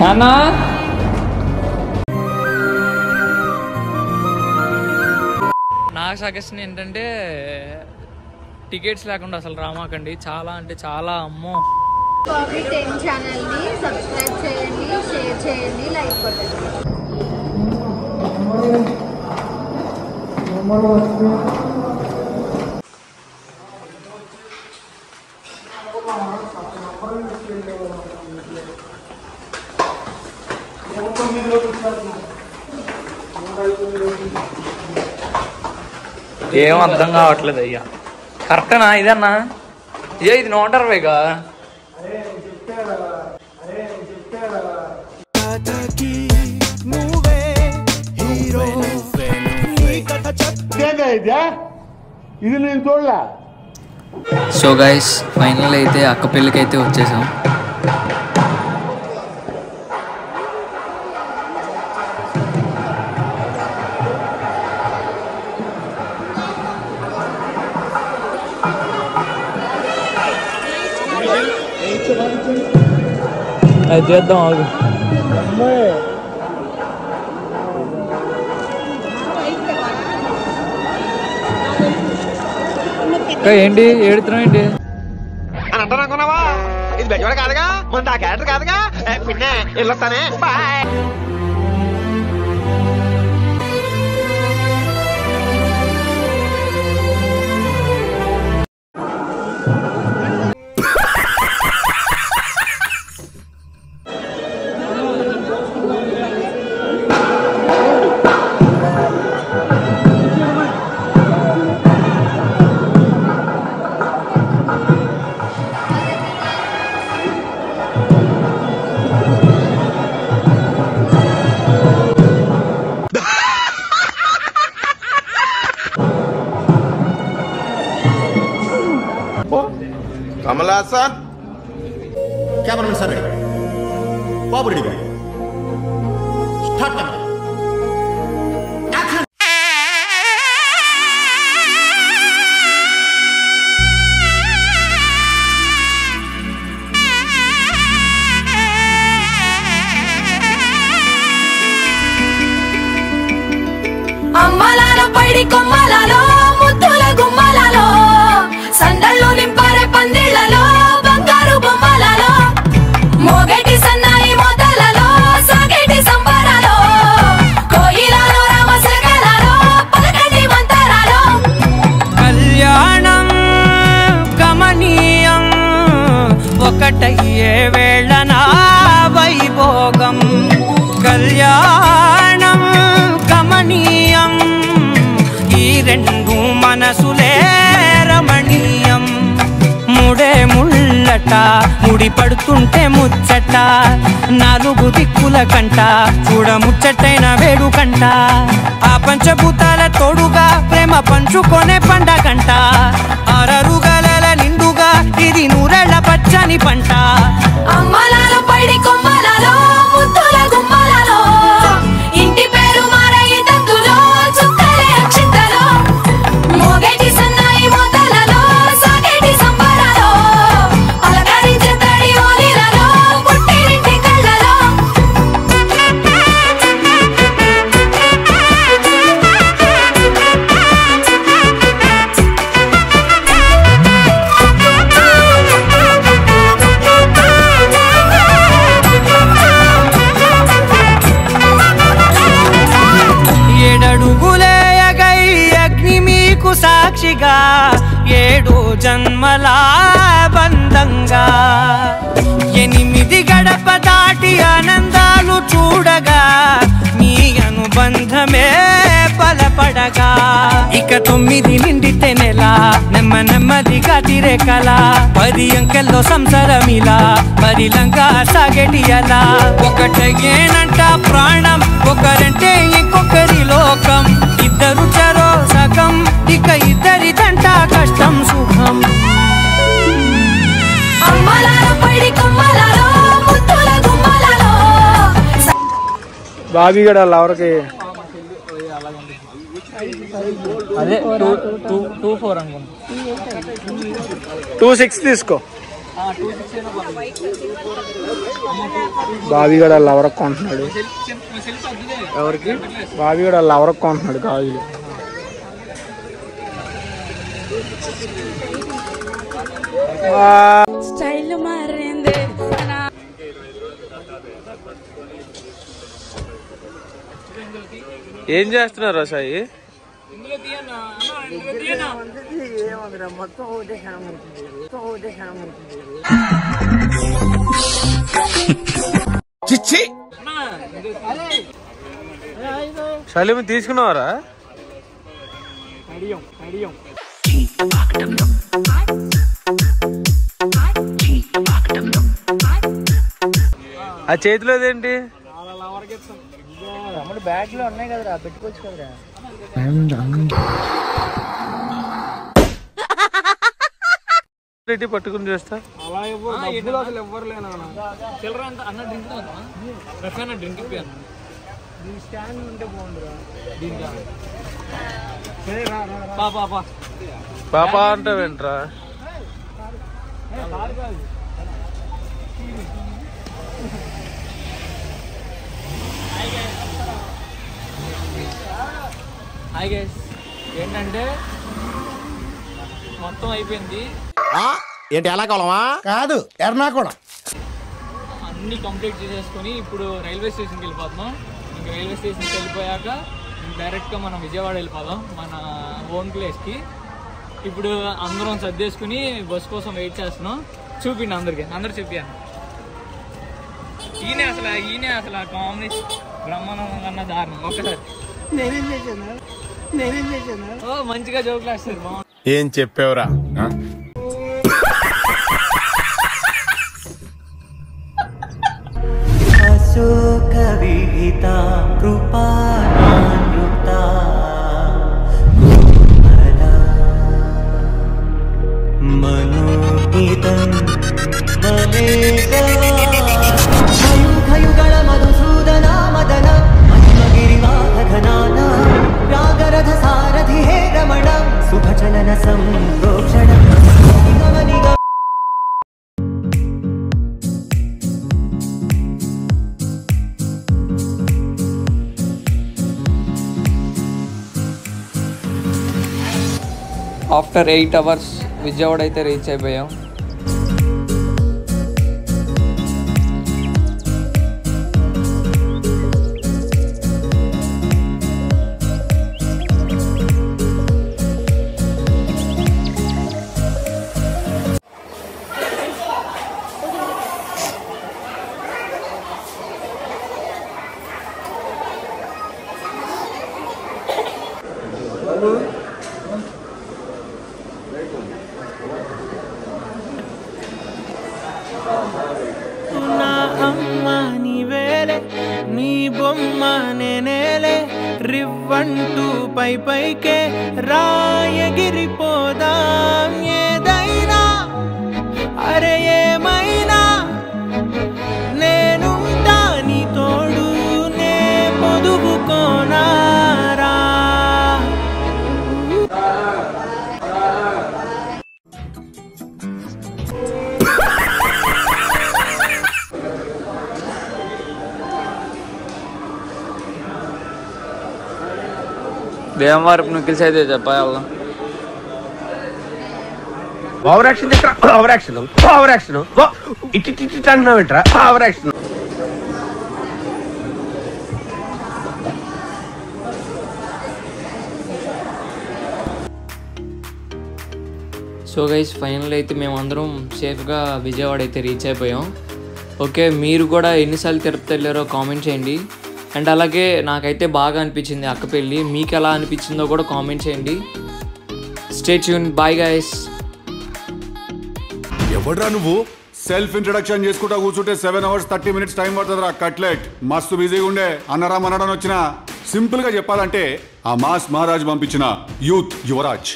నాన్న నాకు సజెషన్ ఏంటంటే టికెట్స్ లేకుండా అసలు రామాకండి. చాలా అంటే చాలా అమ్మో. కాఫీ 10 ఛానల్ని సబ్స్క్రైబ్ చేయండి, షేర్ చేయండి, లైక్ కొట్టండి. ఏం అర్థం కావట్లేదు అయ్యా. కరెక్టేనా ఇదన్నా? ఇది 120గా? ఇది నేను చూడలే. సో గైస్ ఫైనల్ అయితే అక్క పెళ్ళికి అయితే వచ్చేసాం. అది చేద్దాం ఆగు. ఏంటి ఏడుతున్నావు ఏంటి? అని అంటారు అనుకున్నావా? ఇది బెజవాడ కాదుగా, మన ఆ క్యారెక్టర్ కాదుగా. పిన్నే వెళ్ళొస్తానే, బాయ్. कमला सर कैमरामैन सर बाबू रेडी स्टार्ट करना. అమ్మలాలో పైడి కొమ్మలాలో ముద్దుల గుమ్మలాలో సందళ్ళు నింపారే పందిళ్లలో బంగారు బొమ్మలలో మోగేటి సన్నాయి మోతలలో సాగేటి సంబరాలో కోయిలలో రామశకలలో పలకటి మంతరాలో కళ్యాణం గమనీయం ఒకటయ్యే వేళనా వైభోగం. కళ్యాణం గమనీయం ఈ రెండు మనసులే రమణీయం. ముడే ముళ్ళట ముడి పడుతుంటే ముచ్చట నాలుగు దిక్కుల కంట చూడ ముచ్చటైన వేడుకంట. ఆ పంచభూతాల తోడుగా ప్రేమ పంచుకొనే పండగంట. అరరుగల నిండుగా ఇది నూరెళ్ళ పచ్చని పంట. అమ్మలాలో పైడి కొమ్మలాలో ముద్దుల గుమ్మలలో ఇంటి పేరు మారయి తందులో చుక్కలే అక్షింతలో మోగేటి సన్నాయి మోతలలో సాగేటి సంబరాలో అలకరించే తడి ఓలిలలో పుట్టినింటి కళ్ళలో. ఏడడుగులేయగై అగ్ని మీకు సాక్షిగా 7 జన్మల బంధంగా 8 గడప దాటి ఆనందాలు చూడగా మీ అనుబంధమే బలపడగా ఇక 9 నిండితే నెల నెమ్మదిగా తిరే కల 10 అంకెల్లో సంసారమిలా పరిలంగా సాగేటి అలా. ఒకటేనంట ప్రాణం ఒకరంటే ఇంకొకరి లోకం. ఇద్దరు చరో సగం ఇక ఇద్దరిదంట కష్టం సుఖం. అమ్మలాలో పైడి కొమ్మలాలో ముద్దుల గుమ్మలలో బాబీ గడ ఎవరికి అదే 2-4 అనుకుంటా. 2-6 తీసుకో. బావిగడ లవరకు కొంటున్నాడు. ఎవరికి? బావిగడ లవరకు కొంటున్నాడు గాజులు. స్టైల్ మారింది. ఏం చేస్తున్నారు సాయి? సలీం తీసుకున్నావారా? ఆ చేతిలో ఏంటి? బ్యాగ్ లో ఉన్నాయి కదరా, పెట్టుకోవచ్చు కదరా. పట్టుకుని చేస్తా. పాపా అంటావేంట్రా? హాయ్ గైస్, ఏంటంటే మొత్తం అయిపోయింది. ఏంటి ఎలా కావాలమా? కాదు ఎర్నాకుళం అన్నీ కంప్లీట్ చేసేసుకొని ఇప్పుడు రైల్వే స్టేషన్కి వెళ్ళిపోతున్నాం. ఇంకా రైల్వే స్టేషన్కి వెళ్ళిపోయాక డైరెక్ట్గా మనం విజయవాడ వెళ్ళిపోదాం, మన ఓన్ ప్లేస్కి. ఇప్పుడు అందరం సర్దేసుకుని బస్ కోసం వెయిట్ చేస్తున్నాం. చూపిండి అందరు చూపించాను. ఈయనే అసలు కామెడీ బ్రహ్మానందం కన్నా దారుణం. ఒక్కసారి నేనేం చేశాను మంచిగా జోకులు వేస్తారు. బాగుంది. ఏం చెప్పావురా? అశోక విహిత కృపానుత మనోహితం మయూఖయుగళ మధుసూదన మదన మహిమగిరివాహఘనాన రాగరథ సారథి హే రమణ శుభచలన సంప్రోక్షణ. ఆఫ్టర్ 8 hours విజయవాడ అయితే రీచ్ అయిపోయాం. నా అమ్మ నీవేలే, నీ బొమ్మ నేనేలే, రివ్వంటూ పైకే రాయగిరిపోదాం. ఏదైనా అరే ఏమైనా నేనుంటా నీ తోడు, నే పొదుపుకోనారా. భీమవరపు నిఖిల్స్ అయితే చెప్పాలి. ఓవర్ యాక్షన్ ఇటు అంటున్నావు ఏంట్రా? Over action. So guys, final అయితే మేమందరం సేఫ్గా విజయవాడ అయితే రీచ్ అయిపోయాం. ఓకే, మీరు కూడా ఎన్నిసార్లు తిరుపతి వెళ్ళారో కామెంట్ చేయండి. అండ్ అలాగే నాకైతే బాగా అనిపించింది అక్క పెళ్ళి. మీకు ఎలా అనిపించిందో కూడా కామెంట్ చేయండి. Stay tune. Bye guys. ఎవడ్రా నువ్వు? సెల్ఫ్ ఇంట్రడక్షన్ చేసుకుంటా కూర్చుంటే 7 hours 30 minutes టైం పడుతుందిరా. కట్లెట్ మస్తు బిజీగా ఉండే అన్నరా మనడని వచ్చిన. సింపుల్ గా చెప్పాలంటే ఆ మాస్ మహారాజ్ పంపించిన యూత్ యువరాజ్.